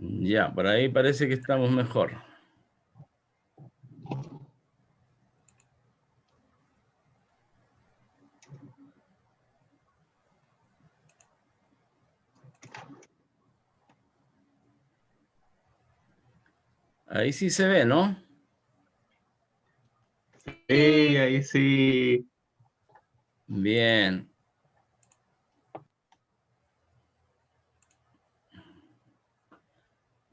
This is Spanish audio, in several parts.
Ya, por ahí parece que estamos mejor. Ahí sí se ve, ¿no? Sí, ahí sí. Bien.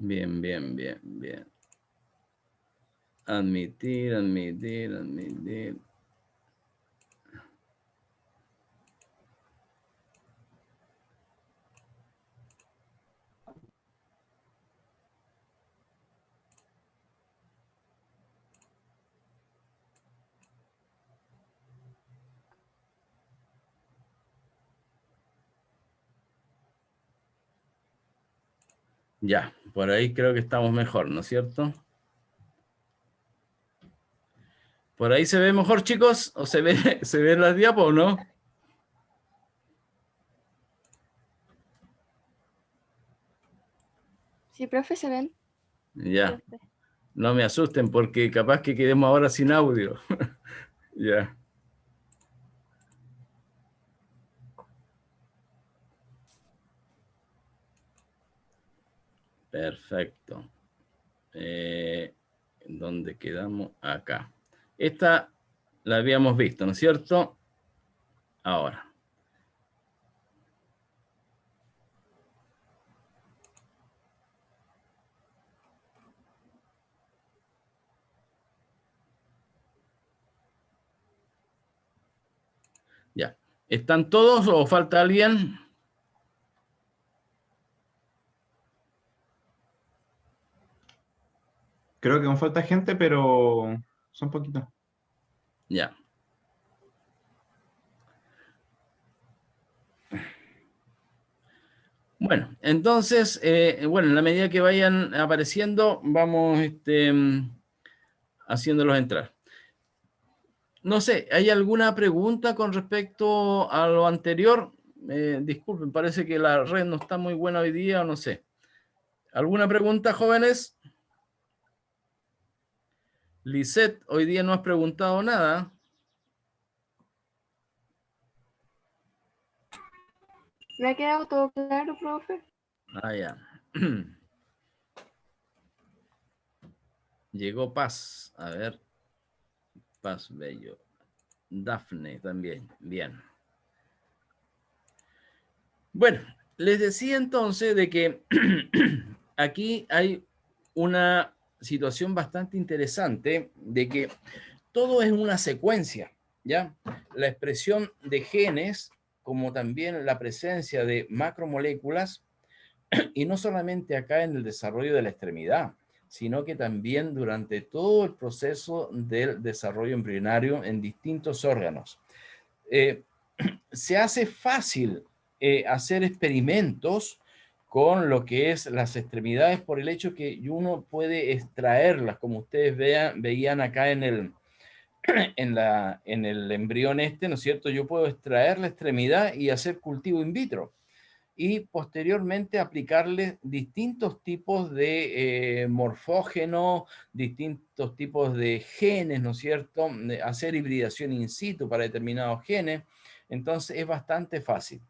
Bien, bien, bien, bien. Admitir, admitir, admitir. Ya, por ahí creo que estamos mejor, ¿no es cierto? ¿Por ahí se ve mejor, chicos? ¿O se ven las diapos o no? Sí, profe, se ven. Ya. No me asusten porque capaz que quedemos ahora sin audio. Ya. Perfecto. ¿Dónde quedamos? Acá. Esta la habíamos visto, ¿no es cierto? Ahora. Ya. ¿Están todos o falta alguien? Creo que aún falta gente, pero son poquitos. Ya. Bueno, entonces, bueno, en la medida que vayan apareciendo, vamos haciéndolos entrar. No sé, ¿hay alguna pregunta con respecto a lo anterior? Disculpen, parece que la red no está muy buena hoy día, o no sé. ¿Alguna pregunta, jóvenes? Lisette, hoy día no has preguntado nada. ¿Me ha quedado todo claro, profe? Ah, ya. Llegó Paz. A ver. Paz Bello. Dafne también. Bien. Bueno, les decía entonces de que aquí hay una situación bastante interesante de que todo es una secuencia, ¿ya? La expresión de genes, como también la presencia de macromoléculas, y no solamente acá en el desarrollo de la extremidad, sino que también durante todo el proceso del desarrollo embrionario en distintos órganos. Se hace fácil hacer experimentos con lo que es las extremidades por el hecho que uno puede extraerlas, como ustedes veían acá en el embrión ¿no es cierto? Yo puedo extraer la extremidad y hacer cultivo in vitro y posteriormente aplicarle distintos tipos de morfógeno, distintos tipos de genes, ¿no es cierto? Hacer hibridación in situ para determinados genes. Entonces es bastante fácil.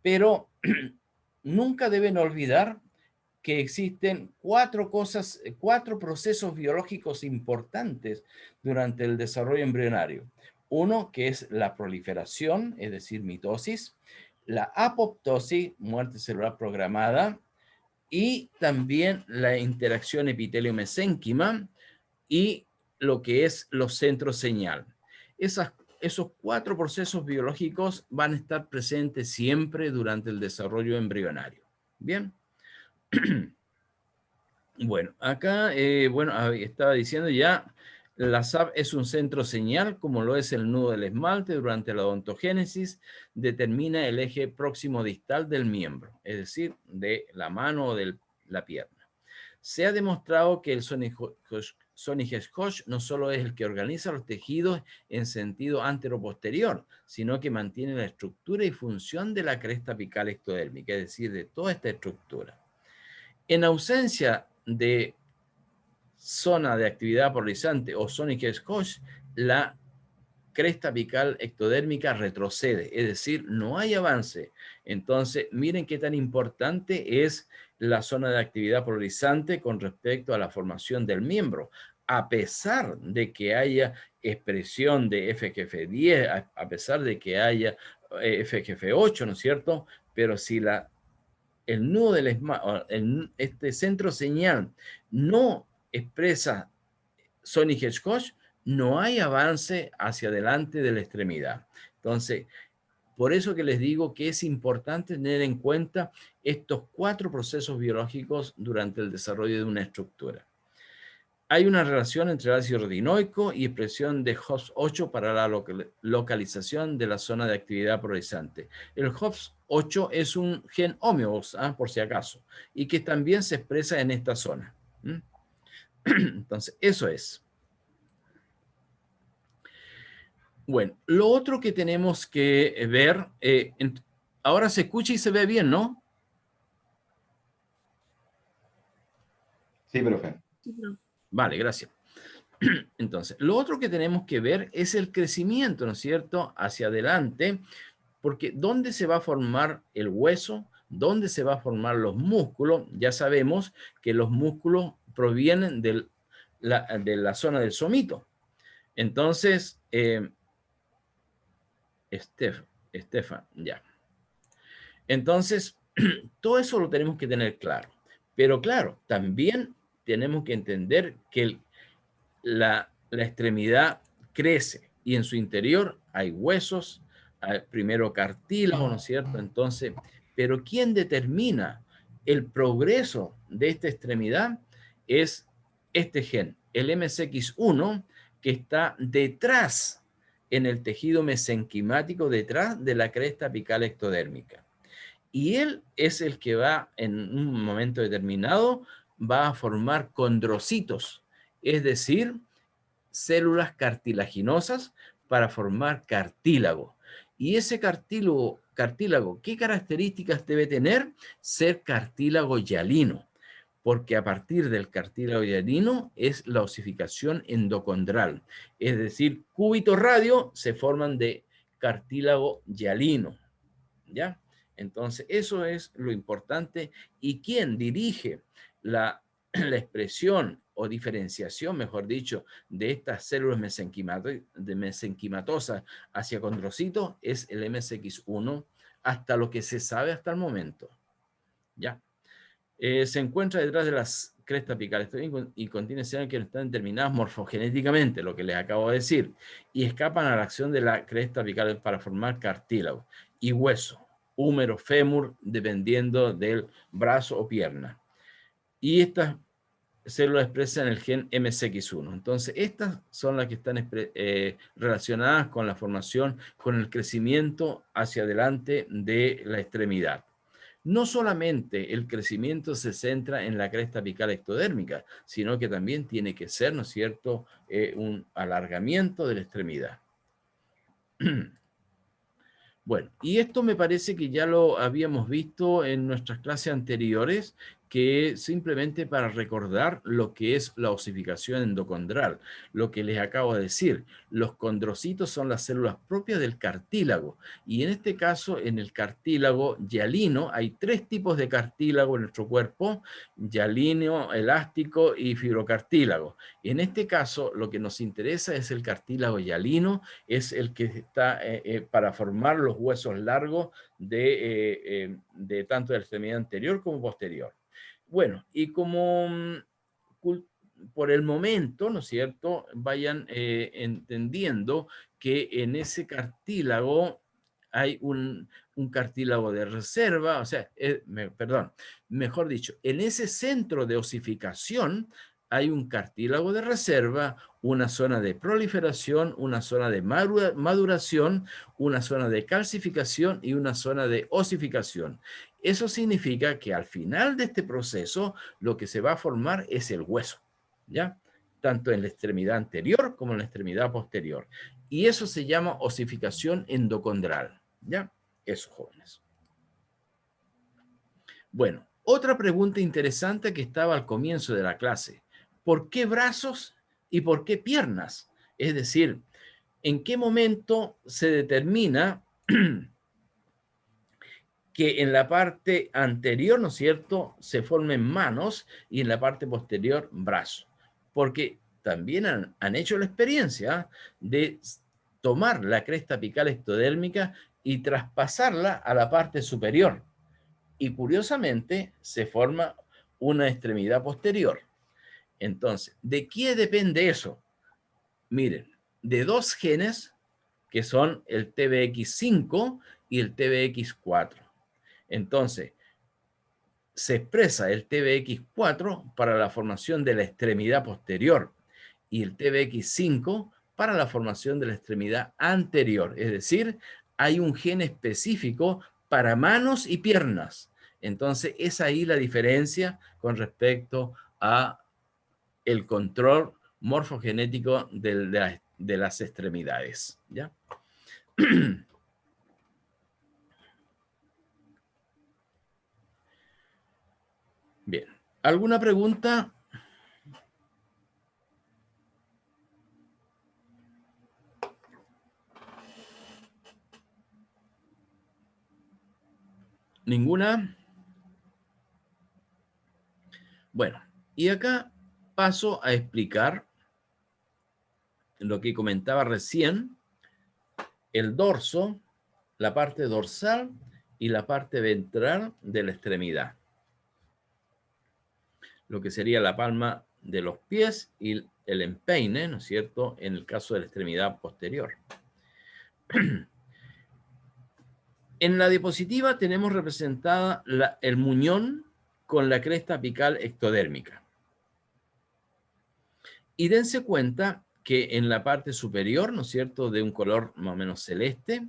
Pero nunca deben olvidar que existen cuatro procesos biológicos importantes durante el desarrollo embrionario. Uno que es la proliferación, es decir, mitosis, la apoptosis, muerte celular programada, y también la interacción epitelio-mesénquima y lo que es los centros señal. Esos cuatro procesos biológicos van a estar presentes siempre durante el desarrollo embrionario. Bien. Bueno, acá, estaba diciendo ya, la SAP es un centro señal, como lo es el nudo del esmalte durante la odontogénesis, determina el eje próximo distal del miembro, es decir, de la mano o de la pierna. Se ha demostrado que el Sonic-Hodge no solo es el que organiza los tejidos en sentido antero-posterior, sino que mantiene la estructura y función de la cresta apical ectodérmica, es decir, de toda esta estructura. En ausencia de zona de actividad polarizante o Sonic Hedgehog, la cresta apical ectodérmica retrocede, es decir, no hay avance. Entonces, miren qué tan importante es la zona de actividad polarizante con respecto a la formación del miembro. A pesar de que haya expresión de FGF10, a pesar de que haya FGF8, ¿no es cierto? Pero si el nudo del este centro señal no expresa Sonic Hedgehog, no hay avance hacia adelante de la extremidad. Entonces, por eso que les digo que es importante tener en cuenta estos 4 procesos biológicos durante el desarrollo de una estructura. Hay una relación entre el ácido retinoico y expresión de HOPS8 para la localización de la zona de actividad polarizante. El HOPS8 es un gen homeobox, por si acaso, y que también se expresa en esta zona. Entonces, eso es. Bueno, lo otro que tenemos que ver, ahora se escucha y se ve bien, ¿no? Sí, profe. Vale, gracias. Entonces, lo otro que tenemos que ver es el crecimiento, ¿no es cierto?, hacia adelante, porque ¿dónde se va a formar el hueso? ¿Dónde se va a formar los músculos? Ya sabemos que los músculos provienen de la zona del somito. Entonces, Estefan, ya. Entonces, todo eso lo tenemos que tener claro. Pero claro, también tenemos que entender que la extremidad crece y en su interior hay huesos, hay primero cartílago, ¿no es cierto? Entonces, pero ¿quién determina el progreso de esta extremidad? Es este gen, el MSX1, que está detrás en el tejido mesenquimático, detrás de la cresta apical ectodérmica. Y él es el que va, en un momento determinado, va a formar condrocitos, es decir, células cartilaginosas para formar cartílago. Y ese cartílago, ¿qué características debe tener? Ser cartílago hialino, porque a partir del cartílago hialino es la osificación endocondral. Es decir, cúbitos radio se forman de cartílago hialino, ¿ya? Entonces, eso es lo importante. ¿Y quién dirige la expresión o diferenciación, mejor dicho, de estas células mesenquimatosas hacia condrocitos? Es el MSX1, hasta lo que se sabe hasta el momento, ¿ya? Se encuentra detrás de las crestas apicales y contiene señales que están determinadas morfogenéticamente, lo que les acabo de decir, y escapan a la acción de la cresta apical para formar cartílago y hueso, húmero, fémur, dependiendo del brazo o pierna. Y estas células expresan el gen MSX1. Entonces, estas son las que están relacionadas con la formación, con el crecimiento hacia adelante de la extremidad. No solamente el crecimiento se centra en la cresta apical ectodérmica, sino que también tiene que ser, ¿no es cierto?, un alargamiento de la extremidad. Bueno, y esto me parece que ya lo habíamos visto en nuestras clases anteriores, que simplemente para recordar lo que es la osificación endocondral, lo que les acabo de decir. Los condrocitos son las células propias del cartílago, y en este caso, en el cartílago hialino, hay 3 tipos de cartílago en nuestro cuerpo: hialino, elástico y fibrocartílago. En este caso, lo que nos interesa es el cartílago hialino, es el que está para formar los huesos largos de tanto de la extremidad anterior como posterior. Bueno, y como por el momento, ¿no es cierto?, vayan entendiendo que en ese cartílago hay un cartílago de reserva, o sea, perdón, mejor dicho, en ese centro de osificación hay un cartílago de reserva, una zona de proliferación, una zona de maduración, una zona de calcificación y una zona de osificación. Eso significa que al final de este proceso lo que se va a formar es el hueso, ¿ya? Tanto en la extremidad anterior como en la extremidad posterior. Y eso se llama osificación endocondral, ¿ya? Eso, jóvenes. Bueno, Otra pregunta interesante que estaba al comienzo de la clase. ¿Por qué brazos y por qué piernas? Es decir, ¿en qué momento se determina que en la parte anterior, ¿no es cierto?, se formen manos y en la parte posterior brazos? Porque también han hecho la experiencia de tomar la cresta apical ectodérmica y traspasarla a la parte superior. Y curiosamente se forma una extremidad posterior. Entonces, ¿de qué depende eso? Miren, de dos genes que son el TBX5 y el TBX4. Entonces, se expresa el TBX4 para la formación de la extremidad posterior y el TBX5 para la formación de la extremidad anterior. Es decir, hay un gen específico para manos y piernas. Entonces, es ahí la diferencia con respecto a el control morfogenético de las extremidades, ¿ya? Bien. ¿Alguna pregunta? ¿Ninguna? Bueno, y acá paso a explicar lo que comentaba recién, el dorso, la parte dorsal y la parte ventral de la extremidad. Lo que sería la palma de los pies y el empeine, ¿no es cierto?, en el caso de la extremidad posterior. En la diapositiva tenemos representada el muñón con la cresta apical ectodérmica. Y dense cuenta que en la parte superior, ¿no es cierto?, de un color más o menos celeste,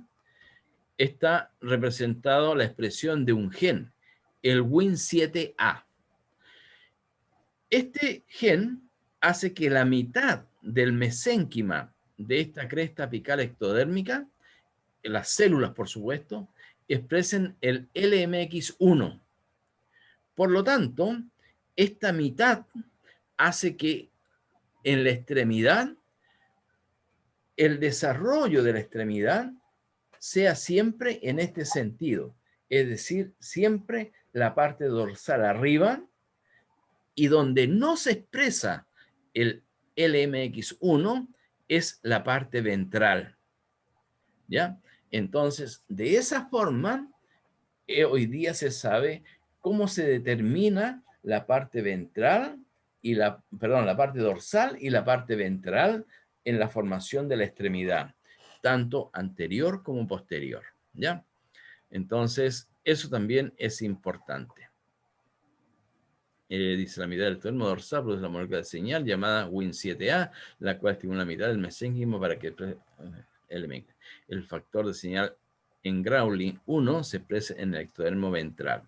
está representado la expresión de un gen, el Win7A. Este gen hace que la mitad del mesénquima de esta cresta apical ectodérmica, las células, por supuesto, expresen el LMX1. Por lo tanto, esta mitad hace que en la extremidad, el desarrollo de la extremidad sea siempre en este sentido, es decir, siempre la parte dorsal arriba, y donde no se expresa el LMX1 es la parte ventral, ¿ya? Entonces, de esa forma, hoy día se sabe cómo se determina la parte ventral y la parte dorsal y la parte ventral en la formación de la extremidad, tanto anterior como posterior, ¿ya? Entonces, eso también es importante. Dice la mitad del ectodermo dorsal produce la molécula de señal llamada Win7A, la cual estimula la mitad del mesénquimo para que el factor de señal engraulin 1 se exprese en el ectodermo ventral.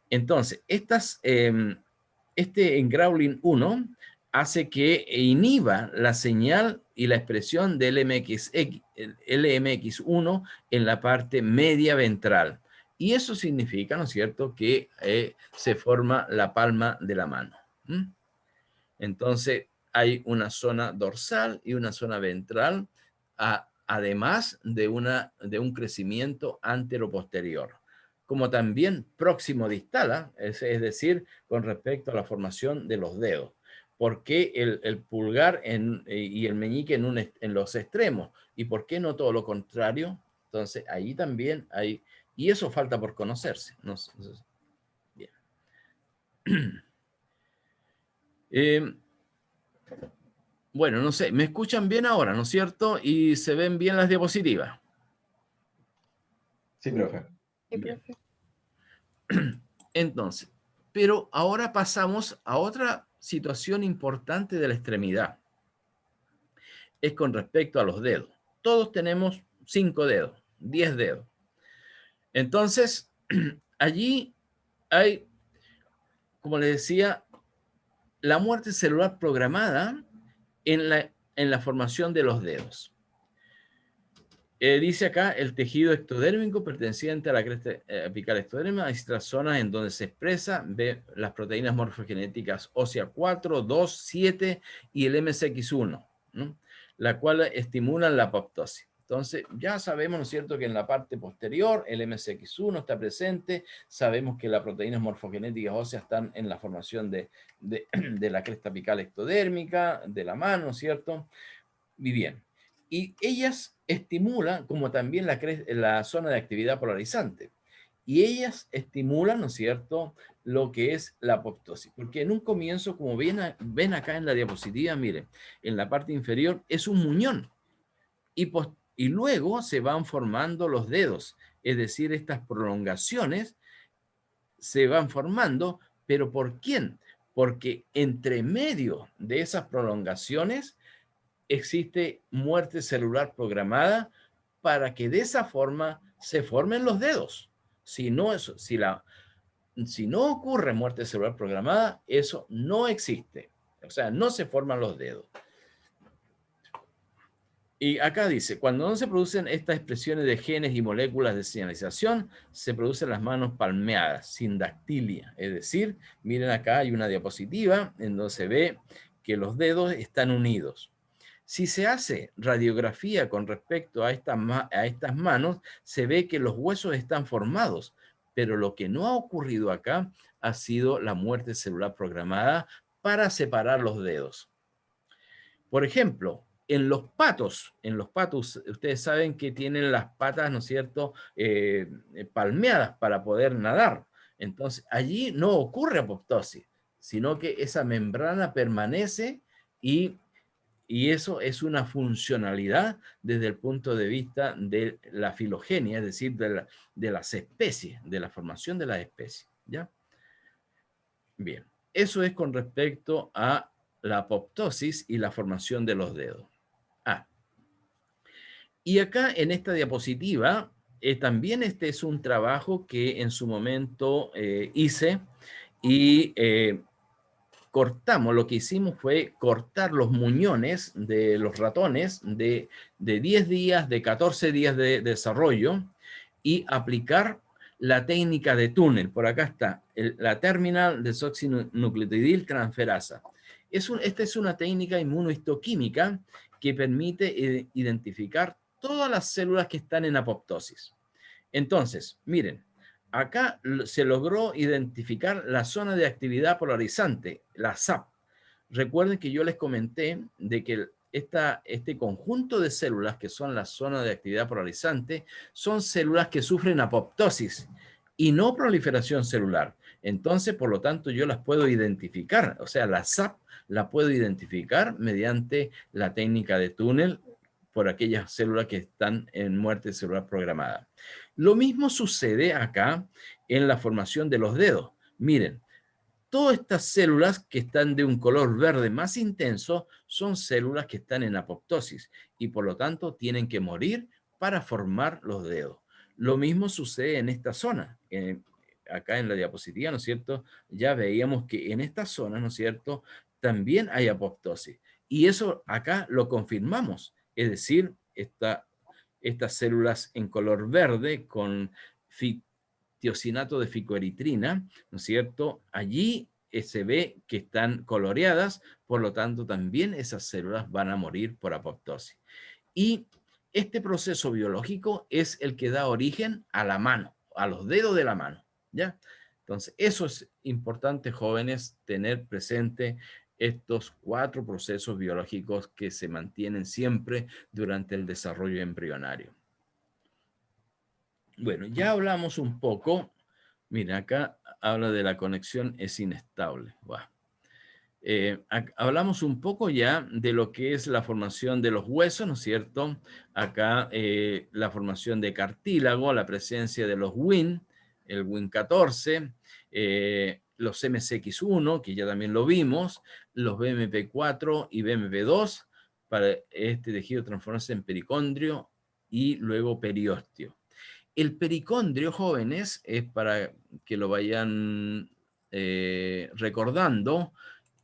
Entonces, este engraulin 1 hace que inhiba la señal y la expresión del LMX1 en la parte media ventral. Y eso significa, ¿no es cierto?, que se forma la palma de la mano. Entonces, hay una zona dorsal y una zona ventral, además de un crecimiento antero-posterior, como también próximo-distal, es decir, con respecto a la formación de los dedos. ¿Por qué el pulgar y el meñique en los extremos? ¿Y por qué no todo lo contrario? Entonces, ahí también hay... Y eso falta por conocerse. Bien. Bueno, no sé, me escuchan bien ahora, ¿no es cierto? Y se ven bien las diapositivas. Sí, profe. Sí, profe. Entonces, pero ahora pasamos a otra situación importante de la extremidad. Es con respecto a los dedos. Todos tenemos 5 dedos, 10 dedos. Entonces, allí hay, como les decía, la muerte celular programada en la formación de los dedos. Dice acá, el tejido ectodérmico perteneciente a la cresta apical ectodérmica es las zonas en donde se expresa las proteínas morfogenéticas ósea 4, 2, 7 y el MSX1, ¿no? La cual estimulan la apoptosis. Entonces, ya sabemos, ¿no es cierto?, que en la parte posterior el MSX1 está presente, sabemos que las proteínas morfogenéticas óseas están en la formación de la cresta apical ectodérmica, de la mano, ¿no es cierto? Y bien. Y ellas estimulan, como también la zona de actividad polarizante. Y ellas estimulan, ¿no es cierto?, lo que es la apoptosis. Porque en un comienzo, como ven acá en la diapositiva, miren, en la parte inferior es un muñón. Y luego se van formando los dedos. Es decir, estas prolongaciones se van formando, pero ¿por quién? Porque entre medio de esas prolongaciones existe muerte celular programada para que de esa forma se formen los dedos. Si no ocurre muerte celular programada, eso no existe. O sea, no se forman los dedos. Y acá dice, cuando no se producen estas expresiones de genes y moléculas de señalización, se producen las manos palmeadas, sin dactilia. Es decir, miren acá hay una diapositiva en donde se ve que los dedos están unidos. Si se hace radiografía con respecto a estas manos, se ve que los huesos están formados, pero lo que no ha ocurrido acá ha sido la muerte celular programada para separar los dedos. Por ejemplo, en los patos, ustedes saben que tienen las patas, ¿no es cierto?, palmeadas para poder nadar. Entonces, allí no ocurre apoptosis, sino que esa membrana permanece y eso es una funcionalidad desde el punto de vista de la filogenia, es decir, de las especies, de la formación de las especies. ¿Ya? Bien, eso es con respecto a la apoptosis y la formación de los dedos. Y acá en esta diapositiva, también este es un trabajo que en su momento hice y cortamos, lo que hicimos fue cortar los muñones de los ratones de 10 días, de 14 días de desarrollo y aplicar la técnica de túnel. Por acá está, la terminal desoxinucleotidil transferasa. Esta es una técnica inmunohistoquímica que permite identificar todas las células que están en apoptosis. Entonces, miren, acá se logró identificar la zona de actividad polarizante, la SAP. Recuerden que yo les comenté de que este conjunto de células que son la zona de actividad polarizante son células que sufren apoptosis y no proliferación celular. Entonces, por lo tanto, yo las puedo identificar. O sea, la SAP la puedo identificar mediante la técnica de túnel por aquellas células que están en muerte celular programada. Lo mismo sucede acá en la formación de los dedos. Miren, todas estas células que están de un color verde más intenso son células que están en apoptosis y por lo tanto tienen que morir para formar los dedos. Lo mismo sucede en esta zona. Acá en la diapositiva, ¿no es cierto? Ya veíamos que en esta zona, ¿no es cierto? También hay apoptosis. Y eso acá lo confirmamos. Es decir, estas células en color verde con tiosinato de ficoeritrina, ¿no es cierto? Allí se ve que están coloreadas, por lo tanto también esas células van a morir por apoptosis. Y este proceso biológico es el que da origen a la mano, a los dedos de la mano, ¿ya? Entonces, eso es importante, jóvenes, tener presente estos 4 procesos biológicos que se mantienen siempre durante el desarrollo embrionario. Bueno, ya hablamos un poco. Mira, acá habla de la conexión es inestable. Hablamos un poco ya de lo que es la formación de los huesos, ¿no es cierto? Acá la formación de cartílago, la presencia de los WIN, el WIN14, los MSX1, que ya también lo vimos, los BMP4 y BMP2, para este tejido transformarse en pericondrio y luego periósteo. El pericondrio, jóvenes, es para que lo vayan recordando.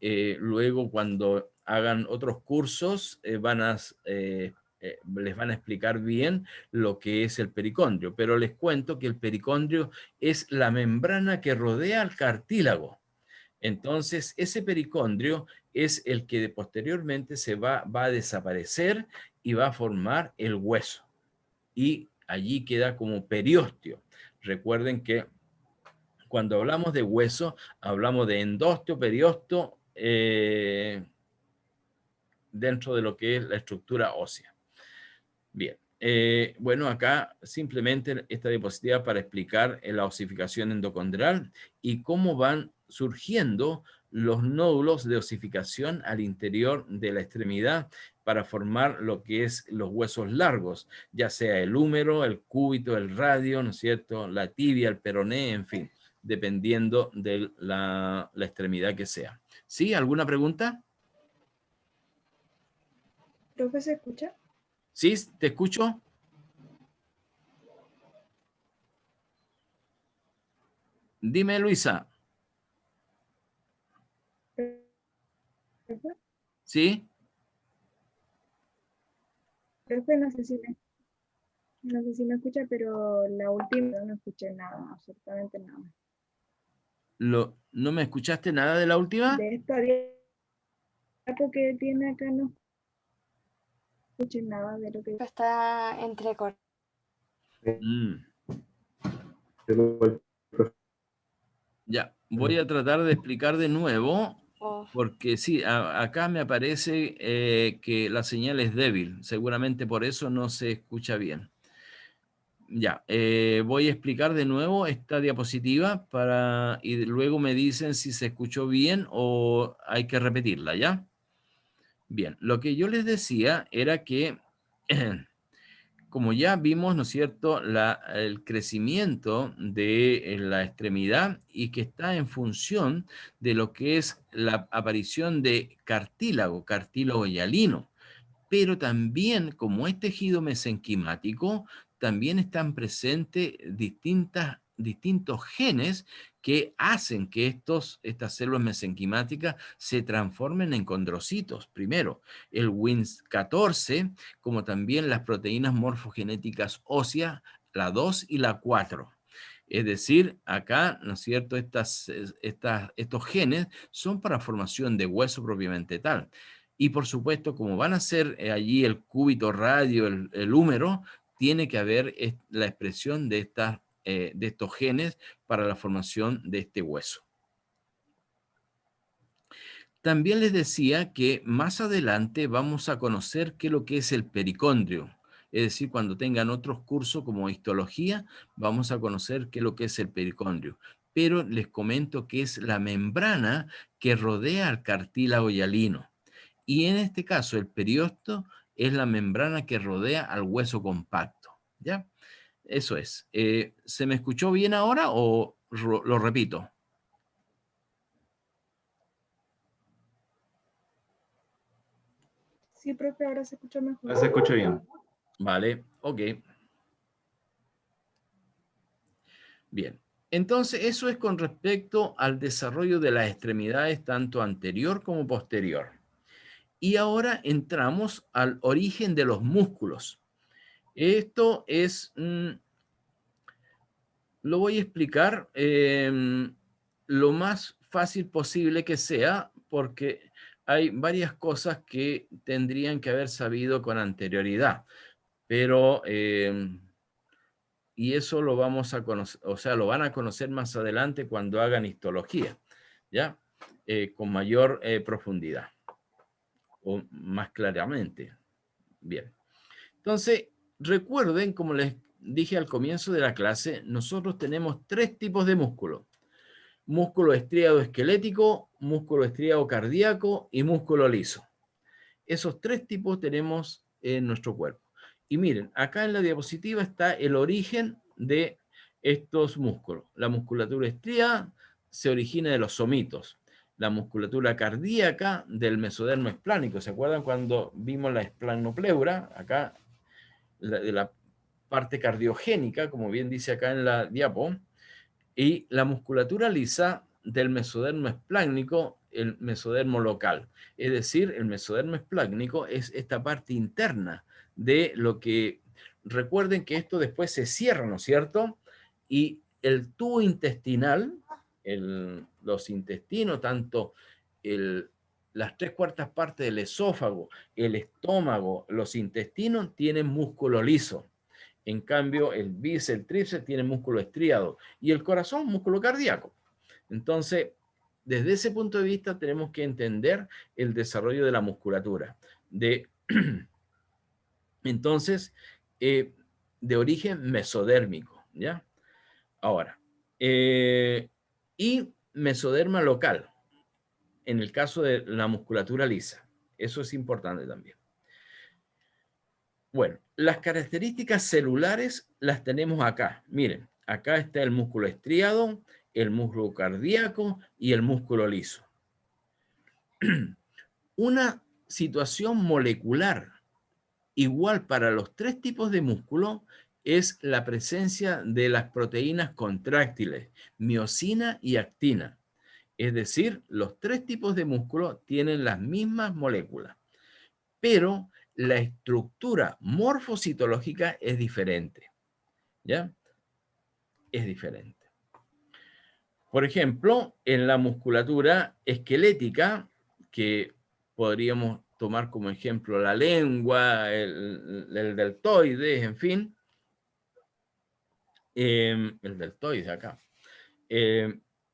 Luego, cuando hagan otros cursos, van a les van a explicar bien lo que es el pericondrio, pero les cuento que el pericondrio es la membrana que rodea al cartílago. Entonces, ese pericondrio es el que posteriormente va a desaparecer y va a formar el hueso. Y allí queda como periósteo. Recuerden que cuando hablamos de hueso, hablamos de endósteo, periósteo, dentro de lo que es la estructura ósea. Bien, bueno, acá simplemente esta diapositiva para explicar la osificación endocondrial y cómo van surgiendo los nódulos de osificación al interior de la extremidad para formar lo que es los huesos largos, ya sea el húmero, el cúbito, el radio, ¿no es cierto?, la tibia, el peroné, en fin, dependiendo de la extremidad que sea. ¿Sí? ¿Alguna pregunta? ¿Profe, se escucha? ¿Sí? ¿Te escucho? Dime, Luisa. Profe, ¿Sí? profe, no sé si me escucha, pero la última no escuché nada, absolutamente nada. ¿No me escuchaste nada de la última? De esta diapo que tiene acá no escuché nada de lo que... Está entrecortado. Mm, ya, voy a tratar de explicar de nuevo, porque sí, acá me aparece que la señal es débil. Seguramente por eso no se escucha bien. Ya, voy a explicar de nuevo esta diapositiva y luego me dicen si se escuchó bien o hay que repetirla, ¿ya? Bien, lo que yo les decía era que, como ya vimos, ¿no es cierto?, el crecimiento de la extremidad y que está en función de lo que es la aparición de cartílago hialino, pero también como es tejido mesenquimático, también están presentes distintos genes que hacen que estas células mesenquimáticas se transformen en condrocitos. Primero, el Wnt14, como también las proteínas morfogenéticas óseas, la 2 y la 4. Es decir, acá, ¿no es cierto?, estos genes son para formación de hueso propiamente tal. Y por supuesto, como van a ser allí el cúbito radio, el húmero, tiene que haber la expresión de estos genes para la formación de este hueso. También les decía que más adelante vamos a conocer qué es lo que es el pericondrio. Es decir, cuando tengan otros cursos como histología, vamos a conocer qué es lo que es el pericondrio. Pero les comento que es la membrana que rodea al cartílago hialino. Y en este caso, el periósteo es la membrana que rodea al hueso compacto. ¿Ya? Eso es. ¿Se me escuchó bien ahora o lo repito? Sí, profe, ahora se escucha mejor. Ahora se escucha bien. Vale, ok. Bien. Entonces, eso es con respecto al desarrollo de las extremidades, tanto anterior como posterior. Y ahora entramos al origen de los músculos. Esto es, lo voy a explicar lo más fácil posible que sea, porque hay varias cosas que tendrían que haber sabido con anterioridad, pero, y eso lo vamos a conocer, o sea, lo van a conocer más adelante cuando hagan histología, ¿ya? Con mayor profundidad, o más claramente. Bien. Entonces, recuerden, como les dije al comienzo de la clase, nosotros tenemos 3 tipos de músculo. Músculo estriado esquelético, músculo estriado cardíaco y músculo liso. Esos 3 tipos tenemos en nuestro cuerpo. Y miren, acá en la diapositiva está el origen de estos músculos. La musculatura estriada se origina de los somitos. La musculatura cardíaca del mesodermo esplánico. ¿Se acuerdan cuando vimos la esplanopleura? Acá, de la parte cardiogénica, como bien dice acá en la diapo. Y la musculatura lisa del mesodermo esplánico el mesodermo local. Es decir, el mesodermo esplácnico es esta parte interna de lo que... Recuerden que esto después se cierra, ¿no es cierto? Y el tubo intestinal, los intestinos, tanto las 3/4 partes del esófago, el estómago, los intestinos, tienen músculo liso. En cambio, el bíceps, el tríceps tienen músculo estriado. Y el corazón, músculo cardíaco. Entonces, desde ese punto de vista, tenemos que entender el desarrollo de la musculatura. Entonces, de origen mesodérmico, ¿ya? Ahora, y mesoderma local, en el caso de la musculatura lisa. Eso es importante también. Bueno, las características celulares las tenemos acá. Miren, acá está el músculo estriado, el músculo cardíaco y el músculo liso. Una situación molecular igual para los 3 tipos de músculo es la presencia de las proteínas contráctiles, miosina y actina. Es decir, los 3 tipos de músculo tienen las mismas moléculas, pero la estructura morfocitológica es diferente. ¿Ya? Es diferente. Por ejemplo, en la musculatura esquelética, que podríamos tomar como ejemplo la lengua, el deltoides, en fin. El deltoides acá.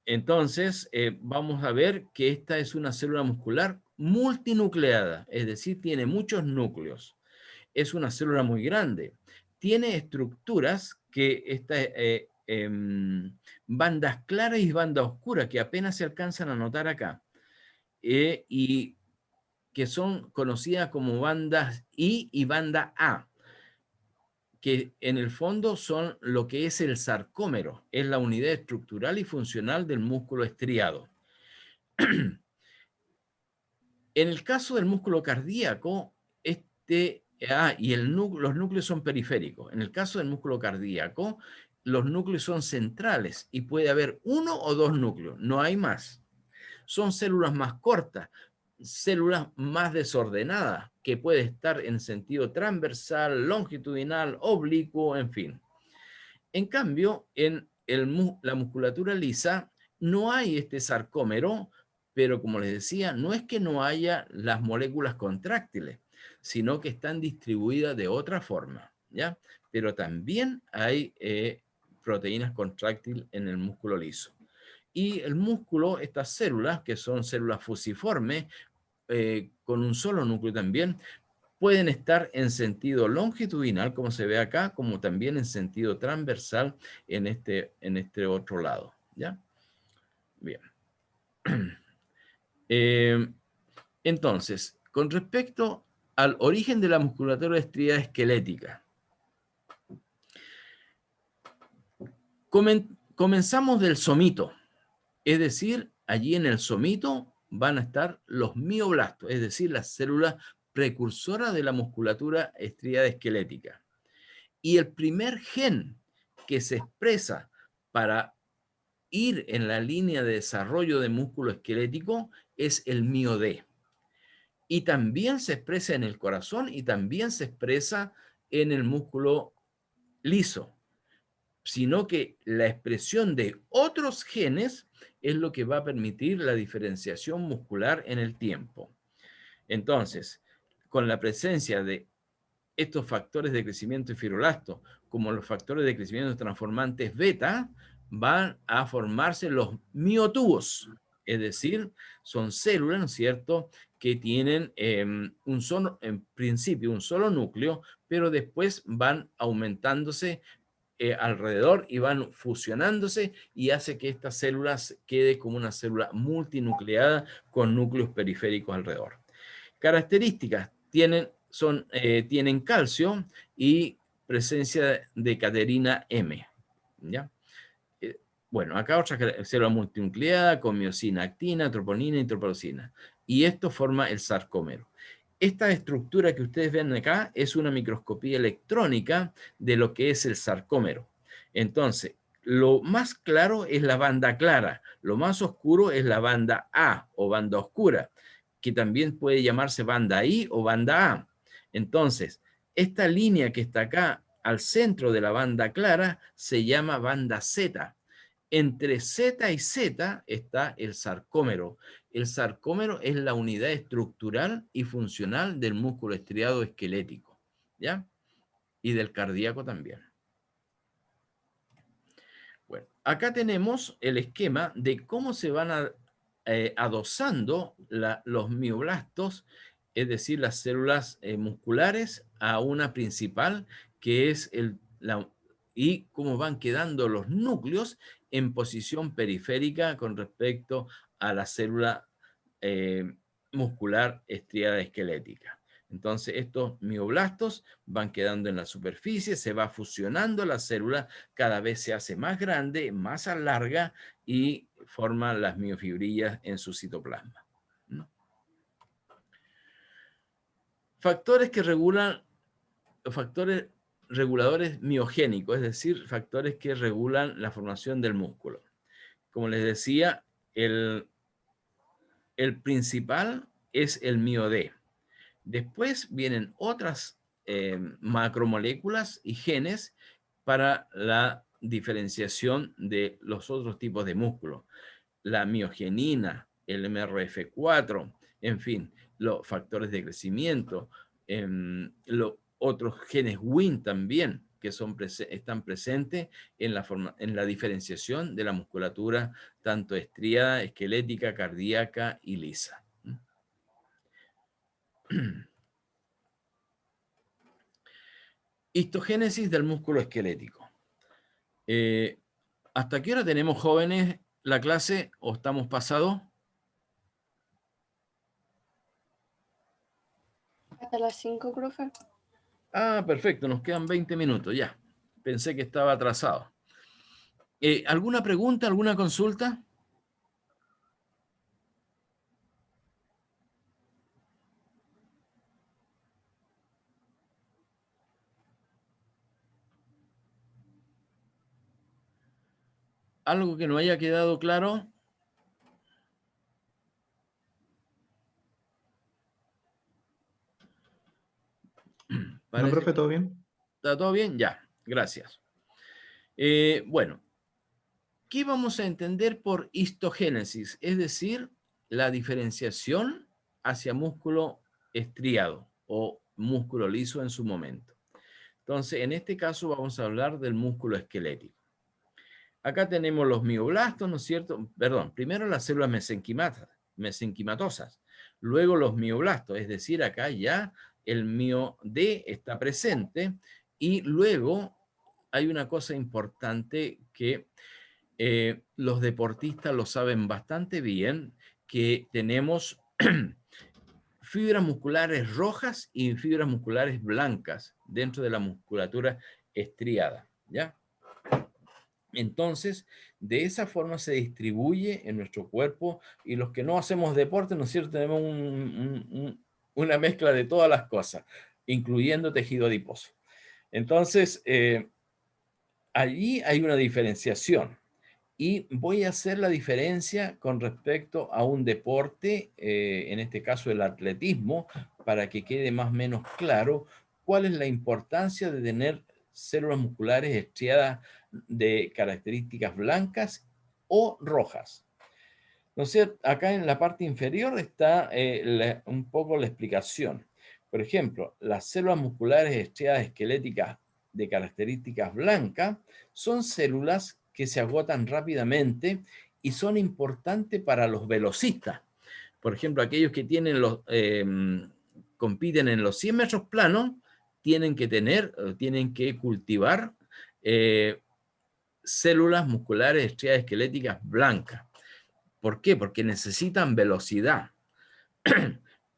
Entonces, vamos a ver que esta es una célula muscular multinucleada, es decir, tiene muchos núcleos. Es una célula muy grande. Tiene estructuras que bandas claras y bandas oscuras que apenas se alcanzan a notar acá. Y que son conocidas como bandas I y banda A, que en el fondo son lo que es el sarcómero, es la unidad estructural y funcional del músculo estriado. En el caso del músculo cardíaco, los núcleos son periféricos. En el caso del músculo cardíaco, los núcleos son centrales y puede haber 1 o 2 núcleos, no hay más. Son células más cortas, células más desordenadas, que puede estar en sentido transversal, longitudinal, oblicuo, en fin. En cambio, en la musculatura lisa no hay este sarcómero, pero como les decía, no es que no haya las moléculas contráctiles, sino que están distribuidas de otra forma, ¿ya? Pero también hay proteínas contráctiles en el músculo liso. Y el músculo, estas células, que son células fusiformes, con un solo núcleo también, pueden estar en sentido longitudinal, como se ve acá, como también en sentido transversal en este otro lado, ¿ya? Bien. Entonces, con respecto al origen de la musculatura estriada esquelética, comenzamos del somito, es decir, allí en el somito van a estar los mioblastos, es decir, las células precursoras de la musculatura estriada esquelética. Y el primer gen que se expresa para ir en la línea de desarrollo de músculo esquelético es el MyoD. Y también se expresa en el corazón y también se expresa en el músculo liso, sino que la expresión de otros genes es lo que va a permitir la diferenciación muscular en el tiempo. Entonces, con la presencia de estos factores de crecimiento de fibroblastos, como los factores de crecimiento transformantes beta, van a formarse los miotubos, es decir, son células, ¿no es cierto?, que tienen en principio un solo núcleo, pero después van aumentándose alrededor y van fusionándose y hace que estas células quede como una célula multinucleada con núcleos periféricos alrededor. Características, tienen calcio y presencia de catequina M, ¿ya? Bueno, acá otra célula multinucleada con miosina, actina, troponina y troposina. Y esto forma el sarcómero. Esta estructura que ustedes ven acá es una microscopía electrónica de lo que es el sarcómero. Entonces, lo más claro es la banda clara, lo más oscuro es la banda A o banda oscura, que también puede llamarse banda I o banda A. Entonces, esta línea que está acá al centro de la banda clara se llama banda Z. Entre Z y Z está el sarcómero. El sarcómero es la unidad estructural y funcional del músculo estriado esquelético, ¿ya? Y del cardíaco también. Bueno, acá tenemos el esquema de cómo se van adosando los mioblastos, es decir, las células musculares, a una principal, que es y cómo van quedando los núcleos en posición periférica con respecto a la célula muscular estriada esquelética. Entonces, estos mioblastos van quedando en la superficie, se va fusionando la célula, cada vez se hace más grande, más larga y forma las miofibrillas en su citoplasma. Factores que regulan, factores reguladores miogénicos, es decir, factores que regulan la formación del músculo. Como les decía, el principal es el MioD. Después vienen otras macromoléculas y genes para la diferenciación de los otros tipos de músculo. La miogenina, el MRF4, en fin, los factores de crecimiento, los otros genes Wnt también, que están presentes en la diferenciación de la musculatura, tanto estriada, esquelética, cardíaca y lisa. Histogénesis del músculo esquelético. ¿Hasta qué hora tenemos, jóvenes, la clase o estamos pasados? Hasta las 5, profe. Ah, perfecto, nos quedan 20 minutos, ya. Pensé que estaba atrasado. ¿Alguna pregunta, alguna consulta? ¿Algo que no haya quedado claro? No, profe, ¿todo bien? ¿Está todo bien? Ya, gracias. Bueno, ¿qué vamos a entender por histogénesis? Es decir, la diferenciación hacia músculo estriado o músculo liso en su momento. Entonces, en este caso vamos a hablar del músculo esquelético. Acá tenemos los mioblastos, ¿no es cierto? Perdón, primero las células mesenquimatosas, luego los mioblastos, es decir, acá ya el MioD está presente, y luego hay una cosa importante que los deportistas lo saben bastante bien, que tenemos fibras musculares rojas y fibras musculares blancas dentro de la musculatura estriada, ¿ya? Entonces, de esa forma se distribuye en nuestro cuerpo, y los que no hacemos deporte, ¿no es cierto?, tenemos una mezcla de todas las cosas, incluyendo tejido adiposo. Entonces, allí hay una diferenciación. Y voy a hacer la diferencia con respecto a un deporte, en este caso el atletismo, para que quede más o menos claro cuál es la importancia de tener células musculares estriadas de características blancas o rojas. Entonces, acá en la parte inferior está un poco la explicación. Por ejemplo, las células musculares estriadas esqueléticas de características blancas son células que se agotan rápidamente y son importantes para los velocistas. Por ejemplo, aquellos que compiten en los 100 metros planos tienen que cultivar células musculares estriadas esqueléticas blancas. ¿Por qué? Porque necesitan velocidad.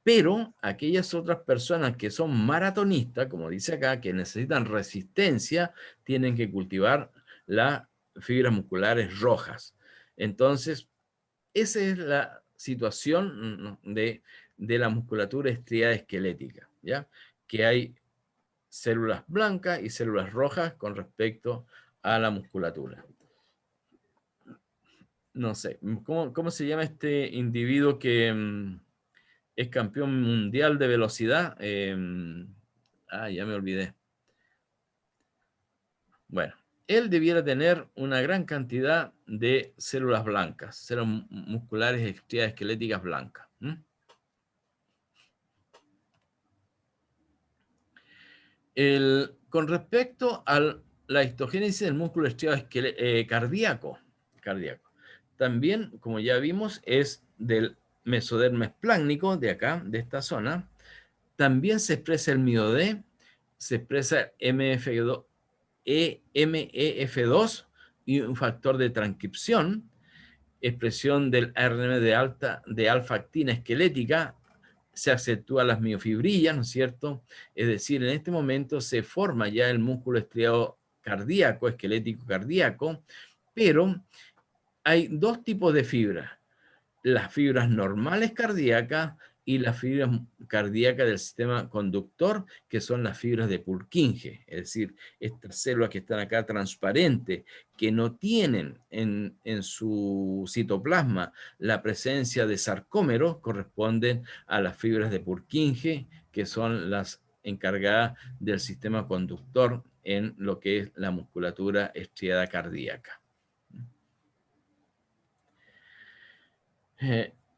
Pero aquellas otras personas que son maratonistas, como dice acá, que necesitan resistencia, tienen que cultivar las fibras musculares rojas. Entonces, esa es la situación de la musculatura estriada esquelética, ¿ya? Que hay células blancas y células rojas con respecto a la musculatura. no sé, ¿cómo se llama este individuo que es campeón mundial de velocidad? Ya me olvidé. Bueno, él debiera tener una gran cantidad de células blancas, células musculares estriadas esqueléticas blancas. Con respecto a la histogénesis del músculo estriado cardíaco, también, como ya vimos, es del mesodermo esplácnico, de acá, de esta zona. También se expresa el MIO-D, se expresa MEF2 y un factor de transcripción, expresión del ARN de alfa-actina esquelética, se acentúan las miofibrillas, ¿no es cierto? Es decir, en este momento se forma ya el músculo estriado cardíaco, esquelético cardíaco, pero hay dos tipos de fibras: las fibras normales cardíacas y las fibras cardíacas del sistema conductor, que son las fibras de Purkinje, es decir, estas células que están acá transparentes, que no tienen en su citoplasma la presencia de sarcómeros, corresponden a las fibras de Purkinje, que son las encargadas del sistema conductor en lo que es la musculatura estriada cardíaca.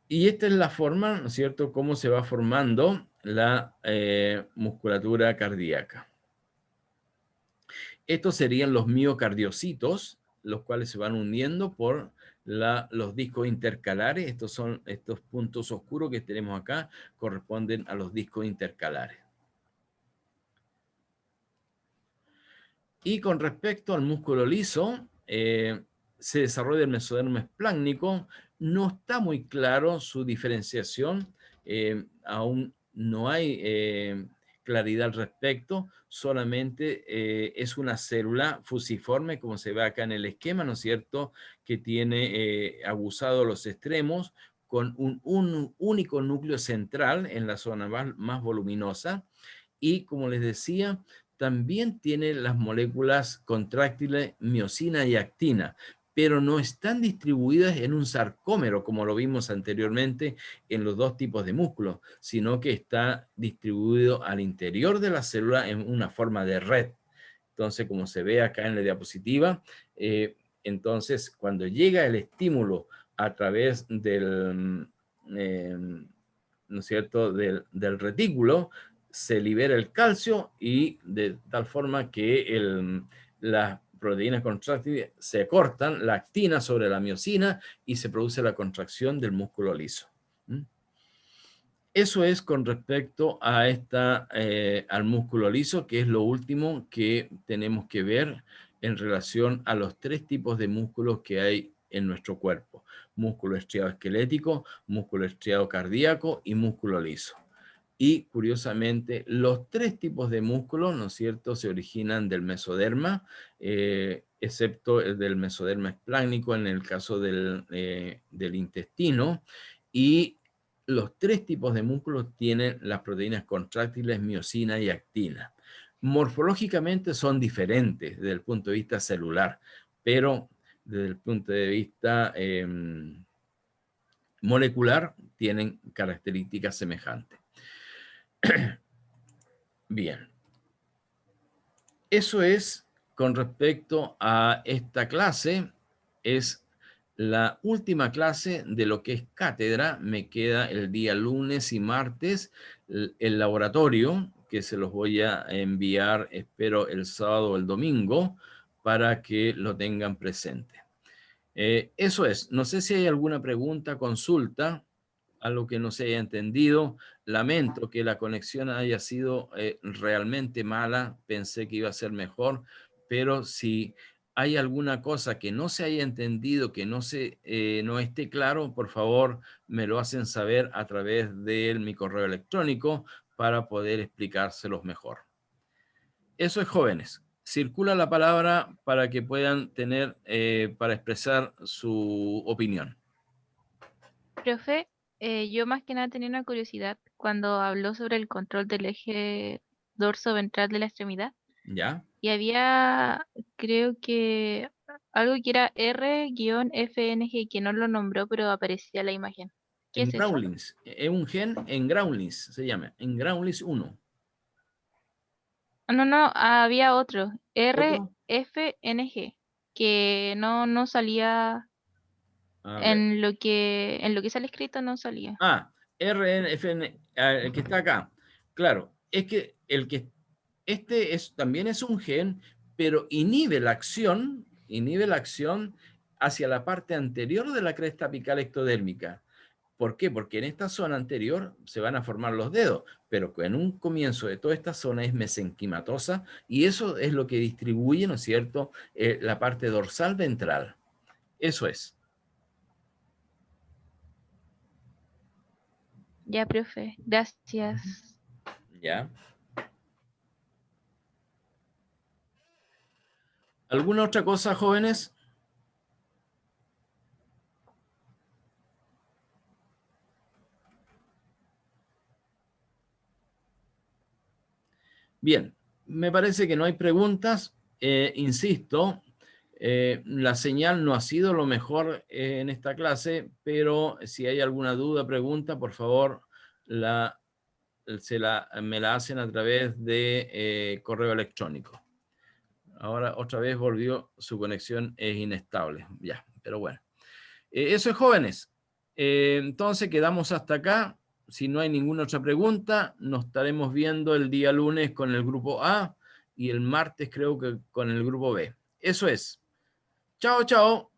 Y esta es la forma, ¿no es cierto?, cómo se va formando la musculatura cardíaca. Estos serían los miocardiocitos, los cuales se van uniendo por los discos intercalares. Estos puntos oscuros que tenemos acá corresponden a los discos intercalares. Y con respecto al músculo liso, se desarrolla el mesodermo esplácnico. No está muy claro su diferenciación, aún no hay claridad al respecto, solamente es una célula fusiforme, como se ve acá en el esquema, ¿no es cierto?, que tiene aguzados los extremos, con un único núcleo central en la zona más voluminosa, y como les decía, también tiene las moléculas contráctiles miosina y actina, pero no están distribuidas en un sarcómero, como lo vimos anteriormente en los dos tipos de músculos, sino que está distribuido al interior de la célula en una forma de red. Entonces, como se ve acá en la diapositiva, entonces cuando llega el estímulo a través del, ¿no es cierto?, del retículo, se libera el calcio y de tal forma que las proteínas contráctiles se cortan, la actina sobre la miosina, y se produce la contracción del músculo liso. Eso es con respecto a al músculo liso, que es lo último que tenemos que ver en relación a los tres tipos de músculos que hay en nuestro cuerpo: músculo estriado esquelético, músculo estriado cardíaco y músculo liso. Y curiosamente, los tres tipos de músculos, ¿no es cierto?, se originan del mesoderma, excepto el del mesoderma esplácnico en el caso del intestino, y los tres tipos de músculos tienen las proteínas contráctiles miosina y actina. Morfológicamente son diferentes desde el punto de vista celular, pero desde el punto de vista molecular tienen características semejantes. Bien, eso es con respecto a esta clase. Es la última clase de lo que es cátedra. Me queda el día lunes y martes el laboratorio, que se los voy a enviar, espero, el sábado o el domingo, para que lo tengan presente. Eso es. No sé si hay alguna pregunta, consulta, algo que no se haya entendido. Lamento que la conexión haya sido realmente mala. Pensé que iba a ser mejor, pero si hay alguna cosa que no se haya entendido, que no esté claro, por favor, me lo hacen saber a través de mi correo electrónico para poder explicárselos mejor. Eso es, jóvenes. Circula la palabra para que puedan tener, para expresar su opinión. Profe, yo más que nada tenía una curiosidad cuando habló sobre el control del eje dorso-ventral de la extremidad. ¿Ya? Y había, creo que algo que era R-FNG, que no lo nombró, pero aparecía la imagen. ¿Qué En es eso? Groundlings. Es un gen en Groundlings, se llama. En Groundlings 1. No, había otro. ¿Otro? RFNG, que no salía A ver. en lo que sale escrito, no salía. RNFN, el que está acá. Claro, es que este también es un gen, pero inhibe la acción hacia la parte anterior de la cresta apical ectodérmica. ¿Por qué? Porque en esta zona anterior se van a formar los dedos, pero en un comienzo de toda esta zona es mesenquimatosa y eso es lo que distribuye, ¿no es cierto?, la parte dorsal ventral. Eso es. Ya, profe, gracias. ¿Ya? ¿Alguna otra cosa, jóvenes? Bien, me parece que no hay preguntas. Insisto, la señal no ha sido lo mejor en esta clase, pero si hay alguna duda, pregunta, por favor, me la hacen a través de correo electrónico. Ahora otra vez volvió, su conexión es inestable. Ya, pero bueno. Eso es, jóvenes. Entonces quedamos hasta acá. Si no hay ninguna otra pregunta, nos estaremos viendo el día lunes con el grupo A y el martes creo que con el grupo B. Eso es. Chao, chao.